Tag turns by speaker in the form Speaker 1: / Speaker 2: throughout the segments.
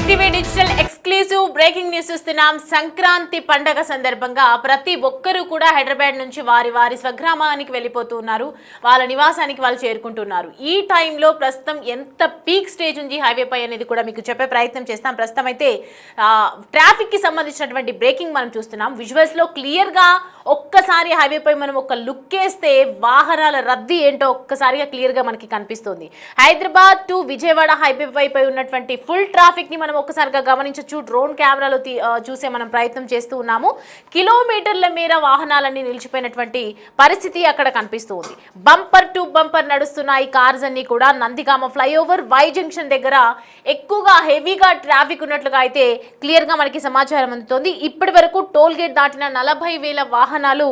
Speaker 1: TV digital exclusive breaking news చూస్తున్నాం. సంక్రాంతి పండగ సందర్భంగా ప్రతి ఒక్కరూ కూడా హైదరాబాద్ నుంచి వారి వారి స్వగ్రామానికి వెళ్ళిపోతున్నారు. వాళ్ళ నివాసానికి వాళ్ళు చేరుకుంటున్నారు. ఈ టైంలో ప్రస్తుతం ఎంత పీక్ స్టేజ్ ఉంది హైవే పై అనేది కూడా మీకు చెప్పే ప్రయత్నం చేస్తాం. ప్రస్తుతం అయితే ట్రాఫిక్ కి సంబంధించినటువంటి బ్రేకింగ్ మనం చూస్తున్నాం. విజువల్స్ లో క్లియర్ గా ఒక్కసారి హైవే పై మనం ఒక లుక్ వేస్తే వాహనాల రద్దీ ఏంటో ఒక్కసారిగా క్లియర్ గా మనకి కనిపిస్తుంది. హైదరాబాద్ టు విజయవాడ హైవే పై ఉన్నటువంటి ఫుల్ ట్రాఫిక్ ని మనం ఒక్కసారిగా గమనించవచ్చు. డ్రోన్ కెమెరాలో చూసే మనం ప్రయత్నం చేస్తూ ఉన్నాము. కిలోమీటర్ల మేర వాహనాలన్నీ నిలిచిపోయినటువంటి పరిస్థితి అక్కడ కనిపిస్తుంది. బంపర్ టు బంపర్ నడుస్తున్నాయి కార్స్ అన్ని కూడా. నందిగామ ఫ్లైఓవర్ వై జంక్షన్ దగ్గర ఎక్కువగా హెవీగా ట్రాఫిక్ ఉన్నట్లుగా అయితే క్లియర్ గా మనకి సమాచారం అందుతోంది. ఇప్పటి వరకు టోల్ గేట్ దాటిన 40,000 వాహనాలు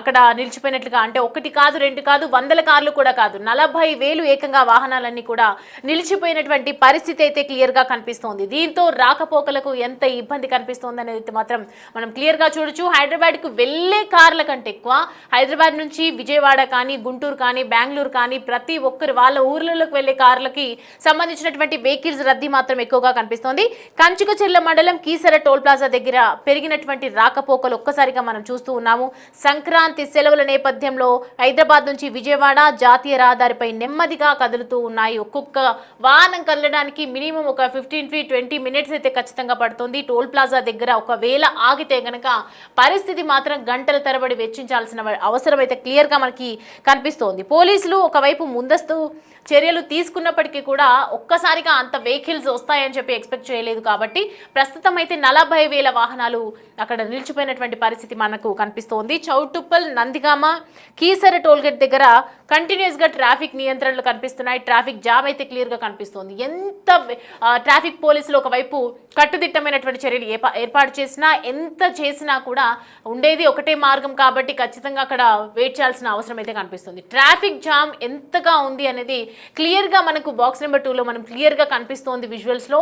Speaker 1: అక్కడ నిలిచిపోయినట్లుగా, అంటే ఒకటి కాదు రెండు కాదు 100 కార్లు కూడా కాదు, 40,000 ఏకంగా వాహనాలన్నీ కూడా నిలిచిపోయినటువంటి పరిస్థితి అయితే క్లియర్ గా కనిపిస్తోంది. దీంతో రాకపోకలకు ఎంత ఇబ్బంది కనిపిస్తోంది అనేది మాత్రం మనం క్లియర్ గా చూడొచ్చు. హైదరాబాద్ కు వెళ్లే కార్ల కంటే ఎక్కువ హైదరాబాద్ నుంచి విజయవాడ కానీ, గుంటూరు కానీ, బెంగళూరు కానీ ప్రతి ఒక్కరు వాళ్ళ ఊర్లలోకి వెళ్లే కార్లకి సంబంధించినటువంటి వెహికల్స్ రద్దీ మాత్రం ఎక్కువగా కనిపిస్తోంది. కంచుకచెర్ల మండలం కీసర టోల్ ప్లాజా దగ్గర పెరిగినటువంటి రాకపోకలు ఒక్కసారిగా మనం చూస్తూ ఉన్నాము. సంక్రాంతి సెలవుల నేపథ్యంలో హైదరాబాద్ నుంచి విజయవాడ జాతీయ రహదారిపై నెమ్మదిగా కదులుతూ ఉన్నాయి. ఒక్కొక్క వాహనం కదలడానికి మినిమం ఒక 15-20 మినిట్స్ అయితే ఖచ్చితంగా పడుతుంది. టోల్ ప్లాజా దగ్గర ఒకవేళ ఆగితే గనక పరిస్థితి మాత్రం గంటల తరబడి వెచ్చించాల్సిన అవసరం అయితే క్లియర్ గా మనకి కనిపిస్తోంది. పోలీసులు ఒకవైపు ముందస్తు చర్యలు తీసుకున్నప్పటికీ కూడా ఒక్కసారిగా అంత వెహికల్స్ వస్తాయని చెప్పి ఎక్స్పెక్ట్ చేయలేదు. కాబట్టి ప్రస్తుతం అయితే 40,000 వాహనాలు అక్కడ నిలిచిపోయినటువంటి పరిస్థితి మనకు కనిపిస్తోంది. చౌటుప్పల్, నందిగామ, కీసర టోల్గేట్ దగ్గర కంటిన్యూస్ గా ట్రాఫిక్ నియంత్రణలు కనిపిస్తున్నాయి. ట్రాఫిక్ జామ్ అయితే క్లియర్ గా కనిపిస్తోంది. ఎంత ట్రాఫిక్ పోలీసులు ఒకవైపు కట్టుదిట్టమైనటువంటి చర్యలు ఏర్పాటు చేసినా, ఎంత చేసినా కూడా ఉండేది ఒకటే మార్గం కాబట్టి ఖచ్చితంగా అక్కడ వెయిట్ చేయాల్సిన అవసరం అయితే కనిపిస్తుంది. ట్రాఫిక్ జామ్ ఎంతగా ఉంది అనేది క్లియర్ గా మనకు బాక్స్ నెంబర్ 2లో మనం క్లియర్ గా కనిపిస్తోంది. విజువల్స్ లో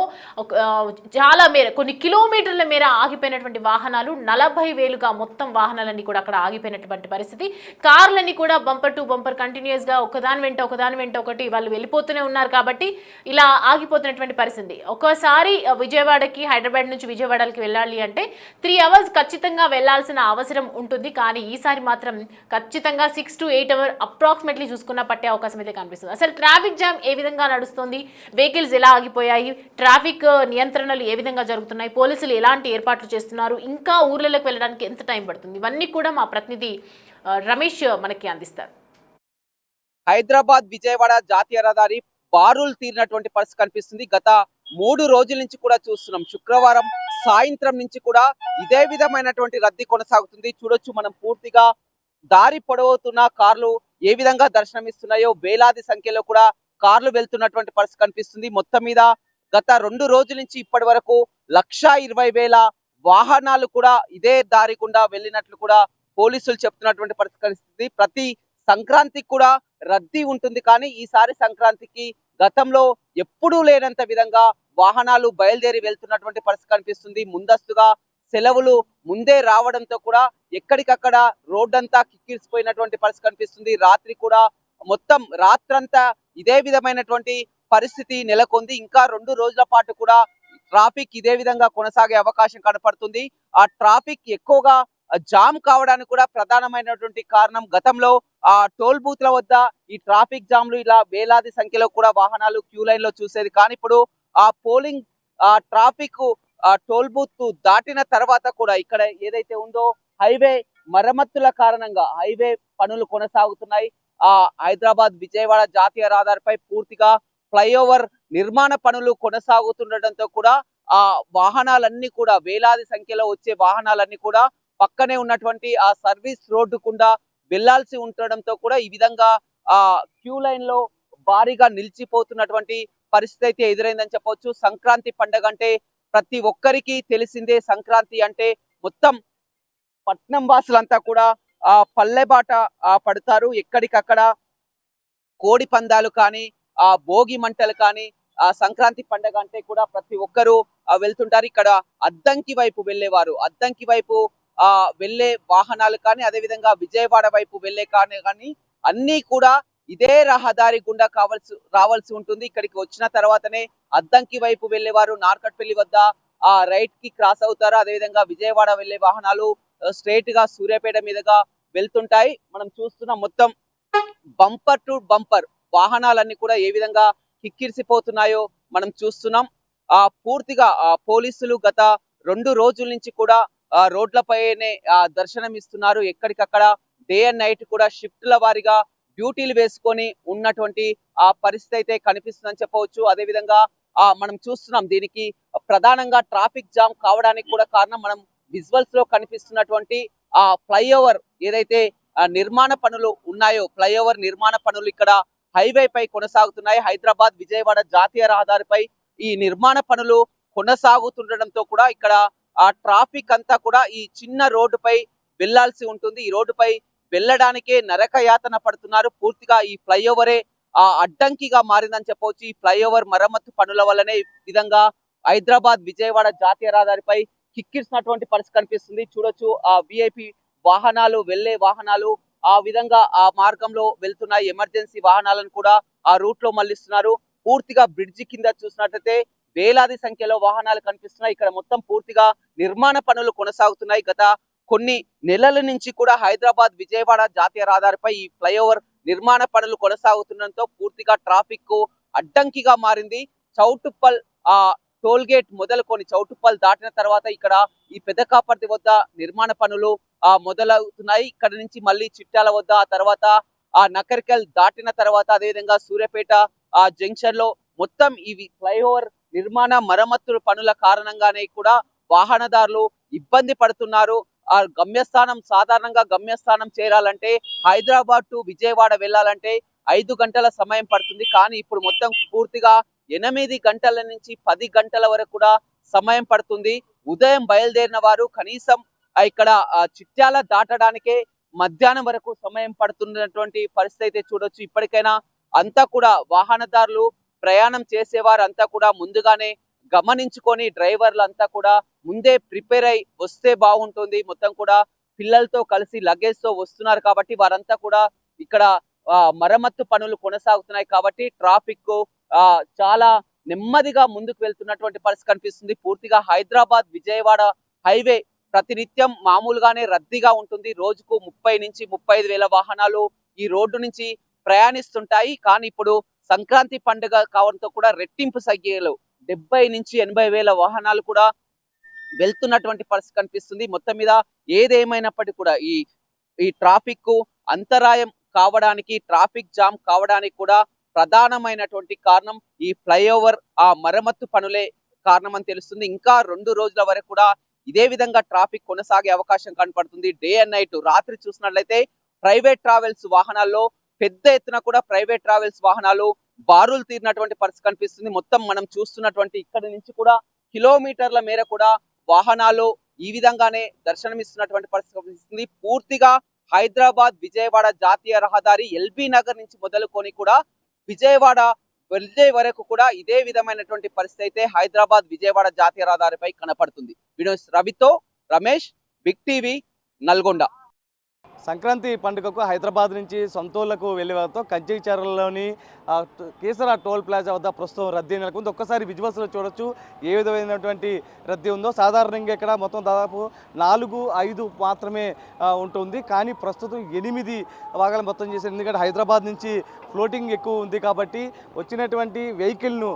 Speaker 1: చాలా మేర కొన్ని కిలోమీటర్ల మేర ఆగిపోయినటువంటి వాహనాలు 40,000గా మొత్తం వాహనాలన్నీ కూడా అక్కడ ఆగిపోయినటువంటి పరిస్థితి. కార్లన్నీ కూడా బంపర్ టు బంపర్ కంటిన్యూస్ గా ఒకదాని వెంట ఒకటి వాళ్ళు వెళ్ళిపోతూనే ఉన్నారు కాబట్టి ఇలా ఆగిపోతున్నటువంటి పరిస్థితి. ఒకసారి విజయవాడకి, హైదరాబాద్ నుంచి విజయవాడకి వెళ్ళాలి అంటే 3 అవర్స్ ఖచ్చితంగా వెళ్లాల్సిన అవసరం ఉంటుంది. కానీ ఈసారి మాత్రం ఖచ్చితంగా 6 to 8 అవర్స్ అప్రాక్సిమేట్లీ చూసుకున్న పట్టే అవకాశం అయితే కనిపిస్తుంది. అసలు ట్రాఫిక్ జామ్ ఏ విధంగా నడుస్తుంది, వెహికల్స్ ఎలా ఆగిపోయాయి, ట్రాఫిక్ నియంత్రణలు ఏ విధంగా జరుగుతున్నాయి, పోలీసులు ఎలాంటి ఏర్పాట్లు చేస్తున్నారు, ఇంకా ఊర్లలోకి వెళ్ళడానికి ఎంత టైం పడుతుంది, ఇవన్నీ కూడా మా ప్రతినిధి రమేష్ మనకి అందిస్తారు.
Speaker 2: హైదరాబాద్ విజయవాడ జాతీయ రహదారి బారులు తీరినటువంటి పరిస్థితి కనిపిస్తుంది. గత 3 రోజుల నుంచి కూడా చూస్తున్నాం. శుక్రవారం సాయంత్రం నుంచి కూడా ఇదే విధమైనటువంటి రద్దీ కొనసాగుతుంది. చూడొచ్చు మనం పూర్తిగా దారి పొడవుతున్న కార్లు ఏ విధంగా దర్శనమిస్తున్నాయో వేలాది సంఖ్యలో కూడా కార్లు వెళ్తున్నటువంటి పరిస్థితి కనిపిస్తుంది. మొత్తం మీద గత 2 రోజుల నుంచి ఇప్పటి వరకు 1,20,000 వాహనాలు కూడా ఇదే దారి గుండా వెళ్ళినట్లు కూడా పోలీసులు చెప్తున్నటువంటి పరిస్థితి. ప్రతి సంక్రాంతికి కూడా రద్దీ ఉంటుంది. కానీ ఈసారి సంక్రాంతికి గతంలో ఎప్పుడూ లేనంత విధంగా వాహనాలు బయలుదేరి వెళ్తున్నటువంటి పరిస్థితి కనిపిస్తుంది. ముందస్తుగా సెలవులు ముందే రావడంతో కూడా ఎక్కడికక్కడ రోడ్డంతా కిక్కిరిసిపోయినటువంటి పరిస్థితి కనిపిస్తుంది. రాత్రి కూడా మొత్తం రాత్రంతా ఇదే విధమైనటువంటి పరిస్థితి నెలకొంది. ఇంకా 2 రోజుల పాటు కూడా ట్రాఫిక్ ఇదే విధంగా కొనసాగే అవకాశం కనపడుతుంది. ఆ ట్రాఫిక్ ఎక్కువగా జామ్ కావడానికి కూడా ప్రధానమైనటువంటి కారణం గతంలో ఆ టోల్ బూత్ల వద్ద ఈ ట్రాఫిక్ జామ్లు ఇలా వేలాది సంఖ్యలో కూడా వాహనాలు క్యూ లైన్ లో చూసేది. కానీ ఇప్పుడు ఆ పోలింగ్ ట్రాఫిక్ టోల్ బూత్ దాటిన తర్వాత కూడా ఇక్కడ ఏదైతే ఉందో హైవే మరమ్మతుల కారణంగా హైవే పనులు కొనసాగుతున్నాయి. హైదరాబాద్ విజయవాడ జాతీయ రహదారిపై పూర్తిగా ఫ్లైఓవర్ నిర్మాణ పనులు కొనసాగుతుండటంతో కూడా ఆ వాహనాలన్నీ కూడా వేలాది సంఖ్యలో వచ్చే వాహనాలన్నీ కూడా పక్కనే ఉన్నటువంటి ఆ సర్వీస్ రోడ్డు గుండా వెళ్లాల్సి ఉండడంతో కూడా ఈ విధంగా ఆ క్యూ లైన్ లో భారీగా నిలిచిపోతున్నటువంటి పరిస్థితి అయితే ఎదురైందని చెప్పవచ్చు. సంక్రాంతి పండుగ అంటే ప్రతి ఒక్కరికి తెలిసిందే. సంక్రాంతి అంటే మొత్తం పట్నం వాసులంతా కూడా ఆ పల్లెబాట పడతారు. ఎక్కడికక్కడ కోడి పందాలు కానీ, ఆ భోగి మంటలు కానీ, ఆ సంక్రాంతి పండుగ అంటే కూడా ప్రతి ఒక్కరూ వెళ్తుంటారు. ఇక్కడ అద్దంకి వైపు వెళ్ళేవారు, అద్దంకి వైపు వెళ్లే వాహనాలు కానీ, అదే విధంగా విజయవాడ వైపు వెళ్లే కానీ అన్ని కూడా ఇదే రహదారి గుండా రావాల్సి ఉంటుంది. ఇక్కడికి వచ్చిన తర్వాతనే అద్దంకి వైపు వెళ్లేవారు నార్కట్పల్లి వద్ద ఆ రైట్ కి క్రాస్ అవుతారు. అదేవిధంగా విజయవాడ వెళ్లే వాహనాలు స్ట్రైట్ గా సూర్యాపేట మీదుగా వెళ్తుంటాయి. మనం చూస్తున్న మొత్తం బంపర్ టు బంపర్ వాహనాలన్నీ కూడా ఏ విధంగా కిక్కిరిసిపోతున్నాయో మనం చూస్తున్నాం. పూర్తిగా పోలీసులు గత 2 రోజుల నుంచి కూడా రోడ్లపైనే దర్శనం ఇస్తున్నారు. ఎక్కడికక్కడ డే అండ్ నైట్ కూడా షిఫ్ట్ల వారీగా డ్యూటీలు వేసుకొని ఉన్నటువంటి ఆ పరిస్థితి అయితే కనిపిస్తుందని చెప్పవచ్చు. అదేవిధంగా మనం చూస్తున్నాం దీనికి ప్రధానంగా ట్రాఫిక్ జామ్ కావడానికి కూడా కారణం మనం విజువల్స్ లో కనిపిస్తున్నటువంటి ఆ ఫ్లైఓవర్ ఏదైతే నిర్మాణ పనులు ఉన్నాయో ఫ్లైఓవర్ నిర్మాణ పనులు ఇక్కడ హైవే పై కొనసాగుతున్నాయి. హైదరాబాద్ విజయవాడ జాతీయ రహదారిపై ఈ నిర్మాణ పనులు కొనసాగుతుండడంతో కూడా ఇక్కడ ఆ ట్రాఫిక్ అంతా కూడా ఈ చిన్న రోడ్డుపై వెళ్లాల్సి ఉంటుంది. ఈ రోడ్డుపై వెళ్ళడానికే నరక యాతన పడుతున్నారు. పూర్తిగా ఈ ఫ్లైఓవరే అడ్డంకిగా మారిందని చెప్పవచ్చు. ఈ ఫ్లైఓవర్ మరమ్మతు పనుల వల్లనే ఈ విధంగా హైదరాబాద్ విజయవాడ జాతీయ రహదారిపై కిక్కిరిసినటువంటి పరిస్థితి కనిపిస్తుంది. చూడొచ్చు ఆ విఐపి వాహనాలు వెళ్లే వాహనాలు ఆ విధంగా ఆ మార్గంలో వెళ్తున్నాయి. ఎమర్జెన్సీ వాహనాలను కూడా ఆ రూట్ లో మళ్లిస్తున్నారు. పూర్తిగా బ్రిడ్జి కింద చూసినట్లయితే వేలాది సంఖ్యలో వాహనాలు కనిపిస్తున్నాయి. ఇక్కడ మొత్తం పూర్తిగా నిర్మాణ పనులు కొనసాగుతున్నాయి. గత కొన్ని నెలల నుంచి కూడా హైదరాబాద్ విజయవాడ జాతీయ రహదారిపై ఈ ఫ్లైఓవర్ నిర్మాణ పనులు కొనసాగుతుండటంతో పూర్తిగా ట్రాఫిక్ అడ్డంకిగా మారింది. చౌటుప్పల్ టోల్ గేట్ మొదలుకొని చౌటుప్పల్ దాటిన తర్వాత ఇక్కడ ఈ పెదకాపర్తి వద్ద నిర్మాణ పనులు మొదలవుతున్నాయి. ఇక్కడ నుంచి మళ్ళీ చిట్యాల వద్ద ఆ తర్వాత నకరికల్ దాటిన తర్వాత అదేవిధంగా సూర్యాపేట జంక్షన్ లో మొత్తం ఇవి ఫ్లైఓవర్ నిర్మాణ మరమ్మతుల పనుల కారణంగానే కూడా వాహనదారులు ఇబ్బంది పడుతున్నారు. ఆ సాధారణంగా గమ్యస్థానం చేరాలంటే హైదరాబాద్ టు విజయవాడ వెళ్ళాలంటే 5 గంటల సమయం పడుతుంది. కానీ ఇప్పుడు మొత్తం పూర్తిగా 8 గంటల నుంచి 10 గంటల వరకు కూడా సమయం పడుతుంది. ఉదయం బయలుదేరిన వారు కనీసం ఇక్కడ చిట్యాల దాటడానికే మధ్యాహ్నం వరకు సమయం పడుతున్నటువంటి పరిస్థితి అయితే చూడొచ్చు. ఇప్పటికైనా అంతా కూడా వాహనదారులు ప్రయాణం చేసేవారు అంతా కూడా ముందుగానే గమనించుకొని డ్రైవర్లు అంతా కూడా ముందే ప్రిపేర్ అయి వస్తే బాగుంటుంది. మొత్తం కూడా పిల్లలతో కలిసి లగేజ్ తో వస్తున్నారు కాబట్టి వారంతా కూడా ఇక్కడ మరమ్మత్తు పనులు కొనసాగుతున్నాయి కాబట్టి ట్రాఫిక్ చాలా నెమ్మదిగా ముందుకు వెళ్తున్నటువంటి పరిస్థితి కనిపిస్తుంది. పూర్తిగా హైదరాబాద్ విజయవాడ హైవే ప్రతినిత్యం మామూలుగానే రద్దీగా ఉంటుంది. రోజుకు 30 నుంచి 35 వేల వాహనాలు ఈ రోడ్డు నుంచి ప్రయాణిస్తుంటాయి. కానీ ఇప్పుడు సంక్రాంతి పండుగ కావడంతో కూడా రెట్టింపు సంఖ్యలో 70 నుంచి 80 వేల వాహనాలు కూడా వెళ్తున్నటువంటి పరిస్థితి కనిపిస్తుంది. మొత్తం మీద ఏదేమైనప్పటికీ కూడా ఈ ట్రాఫిక్ అంతరాయం కావడానికి ట్రాఫిక్ జామ్ కావడానికి కూడా ప్రధానమైనటువంటి కారణం ఈ ఫ్లైఓవర్ మరమ్మత్తు పనులే కారణం అని తెలుస్తుంది. ఇంకా 2 రోజుల వరకు కూడా ఇదే విధంగా ట్రాఫిక్ కొనసాగే అవకాశం కనపడుతుంది. డే అండ్ నైట్ రాత్రి చూసినట్లయితే ప్రైవేట్ ట్రావెల్స్ వాహనాల్లో పెద్ద ఎత్తున కూడా ప్రైవేట్ ట్రావెల్స్ వాహనాలు బారులు తీరినటువంటి పరిస్థితి కనిపిస్తుంది. మొత్తం మనం చూస్తున్నటువంటి ఇక్కడ నుంచి కూడా కిలోమీటర్ల మేర కూడా వాహనాలు ఈ విధంగానే దర్శనమిస్తున్నటువంటి పరిస్థితి కనిపిస్తుంది. పూర్తిగా హైదరాబాద్ విజయవాడ జాతీయ రహదారి ఎల్బీ నగర్ నుంచి మొదలుకొని కూడా విజయవాడ వెళ్ళే వరకు కూడా ఇదే విధమైనటువంటి పరిస్థితి అయితే హైదరాబాద్ విజయవాడ జాతీయ రహదారిపై కనపడుతుంది. రవితో రమేష్, బిగ్ టీవీ, నల్గొండ.
Speaker 3: సంక్రాంతి పండుగకు హైదరాబాద్ నుంచి సొంతూళ్లకు వెళ్ళేవారితో కంచిచర్లలోని కేసరా టోల్ ప్లాజా వద్ద ప్రస్తుతం రద్దీ నెలకొంది. ఒక్కసారి విజువల్స్లో చూడొచ్చు ఏ విధమైనటువంటి రద్దీ ఉందో. సాధారణంగా ఇక్కడ మొత్తం దాదాపు 4-5 మాత్రమే ఉంటుంది. కానీ ప్రస్తుతం 8 భాగాలు మొత్తం చేశారు. ఎందుకంటే హైదరాబాద్ నుంచి ఫ్లోటింగ్ ఎక్కువ ఉంది కాబట్టి వచ్చినటువంటి వెహికల్ను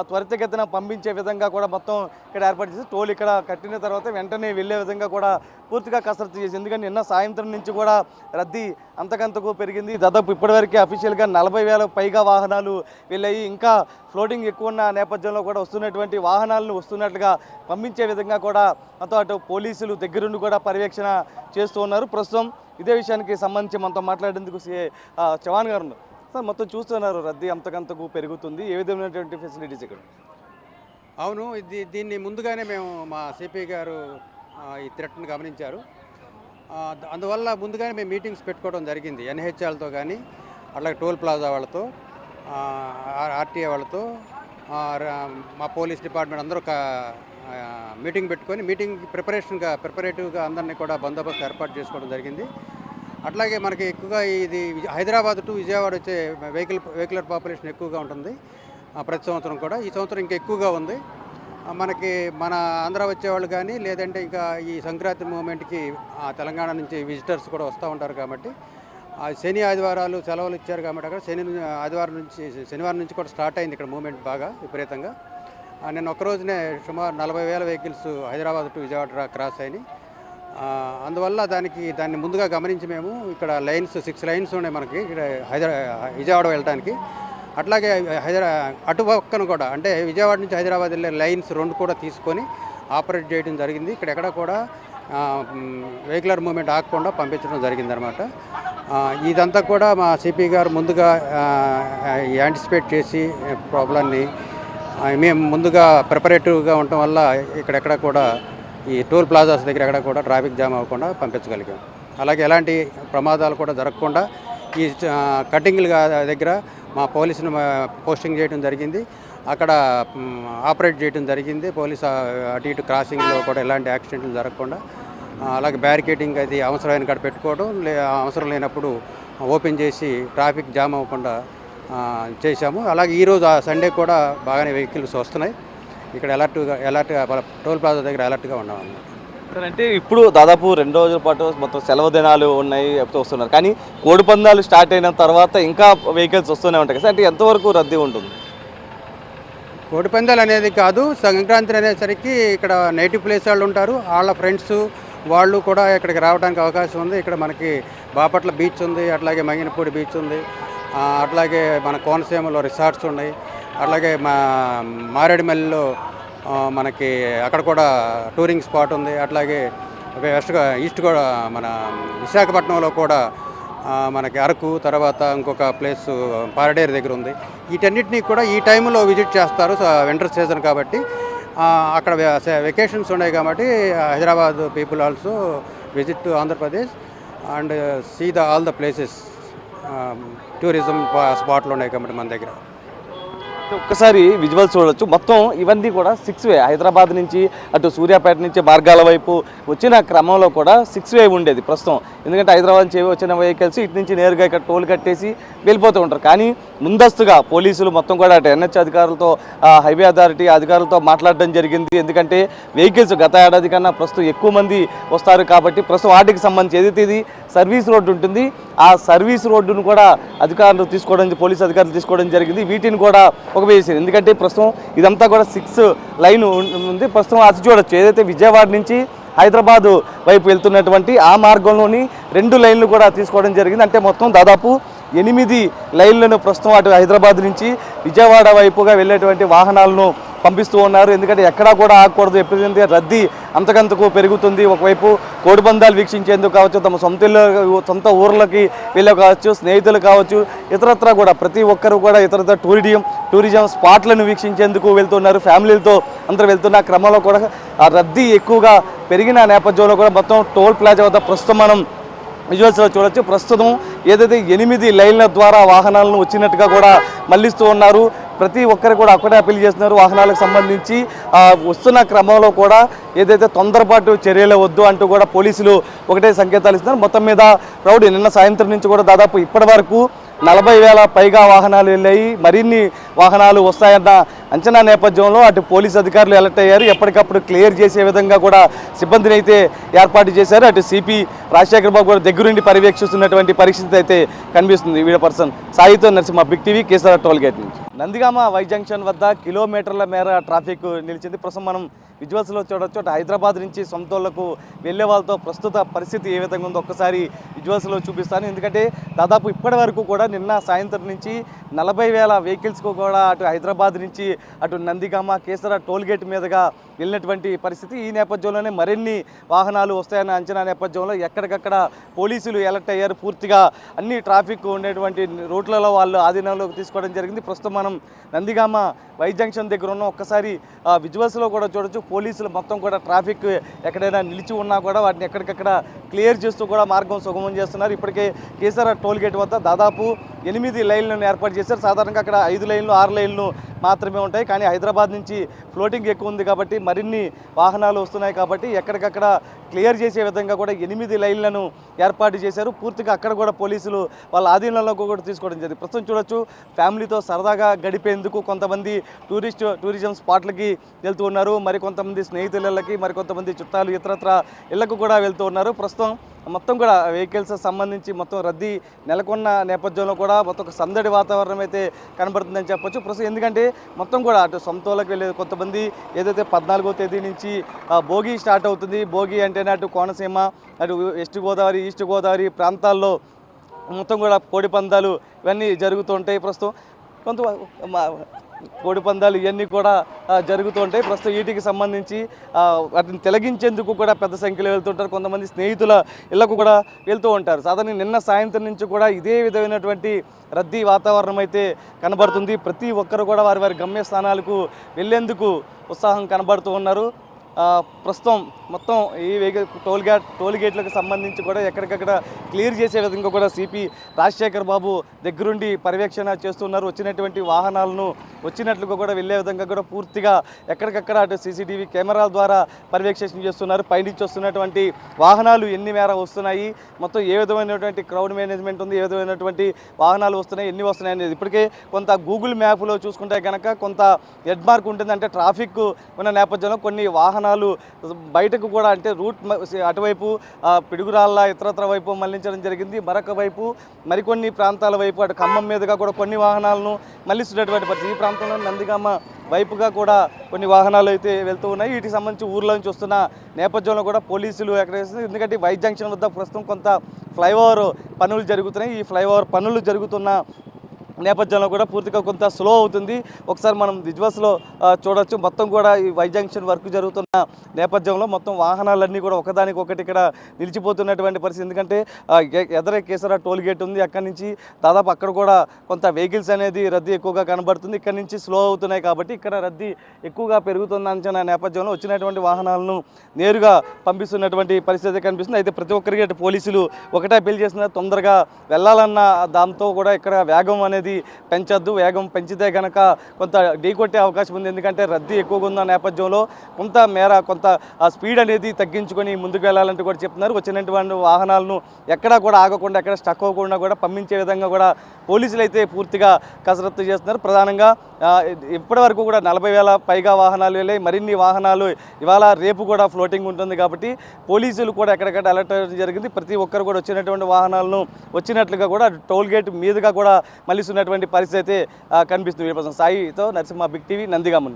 Speaker 3: త్వరితగతిన పంపించే విధంగా కూడా మొత్తం ఇక్కడ ఏర్పాటు చేసి టోల్ ఇక్కడ కట్టిన తర్వాత వెంటనే వెళ్ళే విధంగా కూడా పూర్తిగా కసరత్తు చేసి, ఎందుకంటే నిన్న సాయంత్రం నుంచి కూడా రద్దీ అంతకంతకు పెరిగింది. దాదాపు ఇప్పటివరకు అఫీషియల్గా 40,000 పైగా వాహనాలు వెళ్ళాయి. ఇంకా ఫ్లోటింగ్ ఎక్కువ ఉన్న నేపథ్యంలో కూడా వస్తున్నటువంటి వాహనాలను వస్తున్నట్లుగా పంపించే విధంగా కూడా అటు పోలీసులు దగ్గరుండి కూడా పర్యవేక్షణ చేస్తూ ఉన్నారు. ప్రస్తుతం ఇదే విషయానికి సంబంధించి మనతో మాట్లాడేందుకు చవాన్ గారు సార్, మొత్తం చూస్తున్నారు రద్దీ అంతకంతకు పెరుగుతుంది. ఏ విధమైనటువంటి ఫెసిలిటీస్ ఇక్కడ?
Speaker 4: అవును, దీన్ని ముందుగానే మేము మా సిపి గారు ఈ థ్రెట్ను గమనించారు. అందువల్ల ముందుగానే మేము మీటింగ్స్ పెట్టుకోవడం జరిగింది. ఎన్హెచ్ఆర్లతో కానీ అట్లాగే టోల్ ప్లాజా వాళ్ళతో, ఆర్టీఏ వాళ్ళతో, మా పోలీస్ డిపార్ట్మెంట్ అందరూ మీటింగ్ పెట్టుకొని మీటింగ్ ప్రిపరేటివ్గా అందరినీ కూడా బందోబస్తు ఏర్పాటు చేసుకోవడం జరిగింది. అట్లాగే మనకి ఎక్కువగా ఇది హైదరాబాద్ టు విజయవాడ వచ్చే వెహికులర్ పాపులేషన్ ఎక్కువగా ఉంటుంది ప్రతి సంవత్సరం కూడా. ఈ సంవత్సరం ఇంకా ఎక్కువగా ఉంది. మనకి మన ఆంధ్ర వచ్చేవాళ్ళు కానీ లేదంటే ఇంకా ఈ సంక్రాంతి మూమెంట్కి తెలంగాణ నుంచి విజిటర్స్ కూడా వస్తూ ఉంటారు కాబట్టి శని ఆదివారాలు సెలవులు ఇచ్చారు కాబట్టి అక్కడ శనివారం నుంచి కూడా స్టార్ట్ అయింది ఇక్కడ మూమెంట్ బాగా విపరీతంగా. నేను ఒక్కరోజునే సుమారు 40,000 vehicles Hyderabad to Vijayawada cross అయినాయి. అందువల్ల దాన్ని ముందుగా గమనించి మేము ఇక్కడ 6 లైన్స్ ఉన్నాయి మనకి ఇక్కడ విజయవాడ వెళ్ళడానికి. అట్లాగే అటు పక్కన కూడా అంటే విజయవాడ నుంచి హైదరాబాద్ వెళ్ళే లైన్స్ 2 కూడా తీసుకొని ఆపరేట్ చేయడం జరిగింది. ఇక్కడెక్కడ కూడా వెహికులర్ మూవ్మెంట్ ఆగకుండా పంపించడం జరిగిందనమాట. ఇదంతా కూడా మా సిపి గారు ముందుగా యాంటిసిపేట్ చేసి ప్రాబ్లమ్ని మేము ముందుగా ప్రిపరేటివ్గా ఉండటం వల్ల ఇక్కడెక్కడ కూడా ఈ టోల్ ప్లాజాస్ దగ్గర ఎక్కడ కూడా ట్రాఫిక్ జామ్ అవ్వకుండా పంపించగలిగాం. అలాగే ఎలాంటి ప్రమాదాలు కూడా జరగకుండా ఈ కటింగ్ల దగ్గర మా పోలీసును పోస్టింగ్ చేయడం జరిగింది. అక్కడ ఆపరేట్ చేయడం జరిగింది. పోలీసు అటు ఇటు క్రాసింగ్లో కూడా ఎలాంటి యాక్సిడెంట్లు జరగకుండా అలాగే బ్యారికేడింగ్ అది అవసరమైన కాడ పెట్టుకోవడం అవసరం లేనప్పుడు ఓపెన్ చేసి ట్రాఫిక్ జామ్ అవ్వకుండా చేశాము. అలాగే ఈరోజు సండే కూడా బాగానే వెహికల్స్ వస్తున్నాయి. ఇక్కడ అలర్ట్గా టోల్ ప్లాజా దగ్గర అలర్ట్గా ఉన్నాం అన్నమాట.
Speaker 3: సార్ అంటే ఇప్పుడు దాదాపు 2 రోజుల పాటు మొత్తం సెలవు దినాలు ఉన్నాయి వస్తున్నారు, కానీ కోడి పందాలు స్టార్ట్ అయిన తర్వాత ఇంకా వెహికల్స్ వస్తూనే ఉంటాయి సార్. అంటే ఎంతవరకు రద్దీ ఉంటుంది?
Speaker 4: కోడి పందాలు అనేది కాదు, సంక్రాంతి అనేసరికి ఇక్కడ నేటివ్ ప్లేస్ వాళ్ళు ఉంటారు, వాళ్ళ ఫ్రెండ్స్ వాళ్ళు కూడా ఇక్కడికి రావడానికి అవకాశం ఉంది. ఇక్కడ మనకి బాపట్ల బీచ్ ఉంది, అట్లాగే మంగినపూడి బీచ్ ఉంది, అట్లాగే మన కోనసీమలో రిసార్ట్స్ ఉన్నాయి, అట్లాగే మారేడుమల్లిలో మనకి అక్కడ కూడా టూరింగ్ స్పాట్ ఉంది, అట్లాగే ఈస్ట్ కూడా మన విశాఖపట్నంలో కూడా మనకి అరకు, తర్వాత ఇంకొక ప్లేస్ పారడేరు దగ్గర ఉంది. వీటన్నిటినీ కూడా ఈ టైంలో విజిట్ చేస్తారు, వింటర్ సీజన్ కాబట్టి. అక్కడ వెకేషన్స్ ఉన్నాయి కాబట్టి Hyderabad people also visit to Andhra Pradesh and see all the places tourism స్పాట్లు ఉన్నాయి కాబట్టి మన దగ్గర.
Speaker 3: ఒక్కసారి విజువల్స్ చూడవచ్చు. మొత్తం ఇవన్నీ కూడా 6 వే, హైదరాబాద్ నుంచి అటు సూర్యాపేట నుంచి మార్గాల వైపు వచ్చిన క్రమంలో కూడా 6 వే ఉండేది ప్రస్తుతం. ఎందుకంటే హైదరాబాద్ నుంచి వచ్చిన వెహికల్స్ ఇటు నుంచి నేరుగా ఇక్కడ టోల్ కట్టేసి వెళ్ళిపోతూ ఉంటారు. కానీ ముందస్తుగా పోలీసులు మొత్తం కూడా అటు ఎన్హెచ్ అధికారులతో, హైవే అథారిటీ అధికారులతో మాట్లాడడం జరిగింది. ఎందుకంటే వెహికల్స్ గత ఏడాది కన్నా ప్రస్తుతం ఎక్కువ మంది వస్తారు కాబట్టి ప్రస్తుతం వాటికి సంబంధించి ఏదైతే ఇది సర్వీస్ రోడ్డు ఉంటుంది, ఆ సర్వీస్ రోడ్డును కూడా పోలీసు అధికారులు తీసుకోవడం జరిగింది. వీటిని కూడా ఒక వేసారు. ఎందుకంటే ప్రస్తుతం ఇదంతా కూడా 6 లైన్ ఉంది. ప్రస్తుతం అది చూడొచ్చు, ఏదైతే విజయవాడ నుంచి హైదరాబాద్ వైపు వెళ్తున్నటువంటి ఆ మార్గంలోని 2 లైన్లు కూడా తీసుకోవడం జరిగింది. అంటే మొత్తం దాదాపు 8 లైన్లను ప్రస్తుతం అటు హైదరాబాద్ నుంచి విజయవాడ వైపుగా వెళ్ళేటువంటి వాహనాలను పంపిస్తూ ఉన్నారు. ఎందుకంటే ఎక్కడా కూడా ఆగకూడదు, ఎప్పుడైతే రద్దీ అంతకంతకు పెరుగుతుంది. ఒకవైపు కోడిపందాలు వీక్షించేందుకు కావచ్చు, తమ సొంత ఊర్లకి వెళ్ళే కావచ్చు, స్నేహితులు కావచ్చు, ఇతరత్రా కూడా ప్రతి ఒక్కరు కూడా ఇతరత్ర టూరిజం స్పాట్లను వీక్షించేందుకు వెళ్తున్నారు. ఫ్యామిలీలతో అందరూ వెళ్తున్న క్రమంలో కూడా ఆ రద్దీ ఎక్కువగా పెరిగిన నేపథ్యంలో కూడా మొత్తం టోల్ ప్లాజా వద్ద ప్రస్తుతం మనం విజువల్స్లో చూడొచ్చు. ప్రస్తుతం ఏదైతే 8 లైన్ల ద్వారా వాహనాలను వచ్చినట్టుగా కూడా మళ్లిస్తూ ఉన్నారు. ప్రతి ఒక్కరు కూడా ఒకటే అప్పీల్ చేస్తున్నారు, వాహనాలకు సంబంధించి వస్తున్న క్రమంలో కూడా ఏదైతే తొందరపాటు చర్యలు వద్దు అంటూ కూడా పోలీసులు ఒకటే సంకేతాలు ఇస్తున్నారు. మొత్తం మీద రౌడీ నిన్న సాయంత్రం నుంచి కూడా దాదాపు ఇప్పటి వరకు 40,000 పైగా వాహనాలు వెళ్ళాయి. మరిన్ని వాహనాలు వస్తాయన్న అంచనా నేపథ్యంలో అటు పోలీసు అధికారులు అలర్ట్ అయ్యారు. ఎప్పటికప్పుడు క్లియర్ చేసే విధంగా కూడా సిబ్బందిని అయితే ఏర్పాటు చేశారు. అటు సిపి రాజశేఖర్ బాబు కూడా దగ్గరుండి పర్యవేక్షిస్తున్నటువంటి పరిస్థితి అయితే కనిపిస్తుంది. వీడియో పర్సన్ సాయితో Narasimha, Big TV, KCR toll gate నుంచి. నందిగామ వై జంక్షన్ వద్ద కిలోమీటర్ల మేర ట్రాఫిక్ నిలిచింది. ప్రస్తుతం మనం విజువల్స్లో చూడొచ్చు. అటు హైదరాబాద్ నుంచి సొంతూళ్ళకు వెళ్ళే వాళ్ళతో ప్రస్తుత పరిస్థితి ఏ విధంగా ఉందో ఒక్కసారి విజువల్స్లో చూపిస్తాను. ఎందుకంటే దాదాపు ఇప్పటి వరకు కూడా నిన్న సాయంత్రం నుంచి 40,000 వెహికల్స్కు కూడా అటు హైదరాబాద్ నుంచి అటు నందిగామ, కేసరా టోల్ గేట్ మీదుగా వెళ్ళినటువంటి పరిస్థితి. ఈ నేపథ్యంలోనే మరిన్ని వాహనాలు వస్తాయన్న అంచనా నేపథ్యంలో ఎక్కడికక్కడ పోలీసులు అలర్ట్ అయ్యారు. పూర్తిగా అన్ని ట్రాఫిక్ ఉండేటువంటి రూట్లలో వాళ్ళు ఆధీనంలోకి తీసుకోవడం జరిగింది. ప్రస్తుతం మనం నందిగామ వై జంక్షన్ దగ్గర ఉన్న ఒక్కసారి విజువల్స్లో కూడా చూడొచ్చు. పోలీసులు మొత్తం కూడా ట్రాఫిక్ ఎక్కడైనా నిలిచి ఉన్నా కూడా వాటిని ఎక్కడికక్కడ క్లియర్ చేస్తూ కూడా మార్గం సుగమం చేస్తున్నారు. ఇప్పటికే కేసరా టోల్ గేట్ వద్ద దాదాపు 8 లైన్లను ఏర్పాటు చేశారు. సాధారణంగా అక్కడ 5 లైన్లు 6 లైన్లు మాత్రమే ఉంటాయి. కానీ హైదరాబాద్ నుంచి ఫ్లోటింగ్ ఎక్కువ ఉంది కాబట్టి మరిన్ని వాహనాలు వస్తున్నాయి కాబట్టి ఎక్కడికక్కడ క్లియర్ చేసే విధంగా కూడా 8 లైన్లను ఏర్పాటు చేశారు. పూర్తిగా అక్కడ కూడా పోలీసులు వాళ్ళ ఆధీనంలో కూడా తీసుకోవడం జరిగింది. ప్రస్తుతం చూడొచ్చు ఫ్యామిలీతో సరదాగా గడిపేందుకు కొంతమంది టూరిజం స్పాట్లకి వెళ్తూ ఉన్నారు, మరి కొంతమంది స్నేహితుల ఇళ్ళకి, మరి కొంతమంది చుట్టాలు ఇతరత్ర ఇళ్లకు కూడా వెళ్తూ ఉన్నారు. ప్రస్తుతం మొత్తం కూడా వెహికల్స్ సంబంధించి మొత్తం రద్దీ నెలకొన్న నేపథ్యంలో కూడా మొత్తం ఒక సందడి వాతావరణం అయితే కనబడుతుందని చెప్పొచ్చు. ప్రస్తుతం ఎందుకంటే మొత్తం కూడా అటు సొంతూళ్ళకి వెళ్ళే కొంతమంది ఏదైతే 14వ తేదీ నుంచి భోగి స్టార్ట్ అవుతుంది. భోగి అంటేనే అటు కోనసీమ, అటు వెస్ట్ గోదావరి, ఈస్ట్ గోదావరి ప్రాంతాల్లో మొత్తం కూడా కోడి పందాలు ఇవన్నీ జరుగుతూ ఉంటాయి. ప్రస్తుతం కోడి పందాలు ఇవన్నీ కూడా జరుగుతూ ఉంటాయి. ప్రస్తుతం వీటికి సంబంధించి వాటిని తొలగించేందుకు కూడా పెద్ద సంఖ్యలో వెళ్తుంటారు. కొంతమంది స్నేహితుల ఇళ్లకు కూడా వెళ్తూ ఉంటారు. సాధారణ నిన్న సాయంత్రం నుంచి కూడా ఇదే విధమైనటువంటి రద్దీ వాతావరణం అయితే కనబడుతుంది. ప్రతి ఒక్కరు కూడా వారి వారి గమ్యస్థానాలకు వెళ్లేందుకు ఉత్సాహం కనబడుతూ ఉన్నారు. ప్రస్తుతం మొత్తం ఈ టోల్ గేట్లకు సంబంధించి కూడా ఎక్కడికక్కడ క్లియర్ చేసే విధంగా కూడా సిపి రాజశేఖర్ బాబు దగ్గరుండి పర్యవేక్షణ చేస్తున్నారు. వచ్చినటువంటి వాహనాలను వచ్చినట్లుగా కూడా వెళ్ళే విధంగా కూడా పూర్తిగా ఎక్కడికక్కడ అటు సీసీటీవీ కెమెరాల ద్వారా పర్యవేక్షణ చేస్తున్నారు. పైనుంచి వస్తున్నటువంటి వాహనాలు ఎన్ని మేర వస్తున్నాయి, మొత్తం ఏ విధమైనటువంటి క్రౌడ్ మేనేజ్మెంట్ ఉంది, ఏ విధమైనటువంటి వాహనాలు వస్తున్నాయి, ఎన్ని వస్తున్నాయి అనేది ఇప్పటికే కొంత గూగుల్ మ్యాప్లో చూసుకుంటే కనుక కొంత హెడ్ మార్క్ ఉంటుంది. అంటే ట్రాఫిక్ ఉన్న నేపథ్యంలో కొన్ని వాహనాలు బయటకు కూడా అంటే రూట్ అటువైపు పిడుగురాళ్ళ ఇతరత్ర వైపు మళ్లించడం జరిగింది. మరొక వైపు మరికొన్ని ప్రాంతాల వైపు అటు ఖమ్మం మీదుగా కూడా కొన్ని వాహనాలను మళ్లిస్తున్నటువంటి పరిస్థితి. ఈ ప్రాంతంలో నందిగామ వైపుగా కూడా కొన్ని వాహనాలు అయితే వెళ్తూ ఉన్నాయి. వీటికి సంబంధించి ఊర్లో నుంచి వస్తున్న నేపథ్యంలో కూడా పోలీసులు ఎక్కడ వేస్తుంది. ఎందుకంటే వై జంక్షన్ వద్ద ప్రస్తుతం కొంత ఫ్లైఓవర్ పనులు జరుగుతున్నాయి. ఈ ఫ్లైఓవర్ పనులు జరుగుతున్న నేపథ్యంలో కూడా పూర్తిగా కొంత స్లో అవుతుంది. ఒకసారి మనం విజువల్స్లో చూడొచ్చు. మొత్తం కూడా ఈ వై జంక్షన్ వర్క్ జరుగుతున్న నేపథ్యంలో మొత్తం వాహనాలన్నీ కూడా ఒకదానికొకటి ఇక్కడ నిలిచిపోతున్నటువంటి పరిస్థితి. ఎందుకంటే ఎదరే కేసరా టోల్ గేట్ ఉంది. అక్కడి నుంచి దాదాపు అక్కడ కూడా కొంత వెహికల్స్ అనేది రద్దీ ఎక్కువగా కనబడుతుంది. ఇక్కడ నుంచి స్లో అవుతున్నాయి కాబట్టి ఇక్కడ రద్దీ ఎక్కువగా పెరుగుతుంది అంచనా నేపథ్యంలో వచ్చినటువంటి వాహనాలను నేరుగా పంపిస్తున్నటువంటి పరిస్థితి కనిపిస్తుంది. అయితే ప్రతి ఒక్కరికి అటు పోలీసులు ఒకటే అప్పీల్ చేస్తున్నారు, తొందరగా వెళ్ళాలన్న దాంతో కూడా ఇక్కడ వేగం అనేది పెంచొద్దు. వేగం పెంచితే కనుక కొంత ఢీకొట్టే అవకాశం ఉంది. ఎందుకంటే రద్దీ ఎక్కువగా ఉన్న నేపథ్యంలో కొంత స్పీడ్ అనేది తగ్గించుకొని ముందుకు వెళ్ళాలంటూ కూడా చెప్తున్నారు. వచ్చినటువంటి వాహనాలను ఎక్కడా కూడా ఆగకుండా ఎక్కడ స్టక్ అవ్వకుండా కూడా పంపించే విధంగా కూడా పోలీసులు అయితే పూర్తిగా కసరత్తు చేస్తున్నారు. ప్రధానంగా ఇప్పటి వరకు కూడా 40,000 పైగా వాహనాలు వెళ్ళాయి. మరిన్ని వాహనాలు ఇవాళ రేపు కూడా ఫ్లోటింగ్ ఉంటుంది కాబట్టి పోలీసులు కూడా ఎక్కడెక్కడ అలర్ట్ అవ్వడం జరిగింది. ప్రతి ఒక్కరు కూడా వచ్చినటువంటి వాహనాలను వచ్చినట్లుగా కూడా టోల్ గేట్ మీదుగా కూడా మళ్ళీ పరిస్థితి అయితే కనిపిస్తుంది. సాయితో నరసింహ, బిగ్ టీవీ, నందిగామ.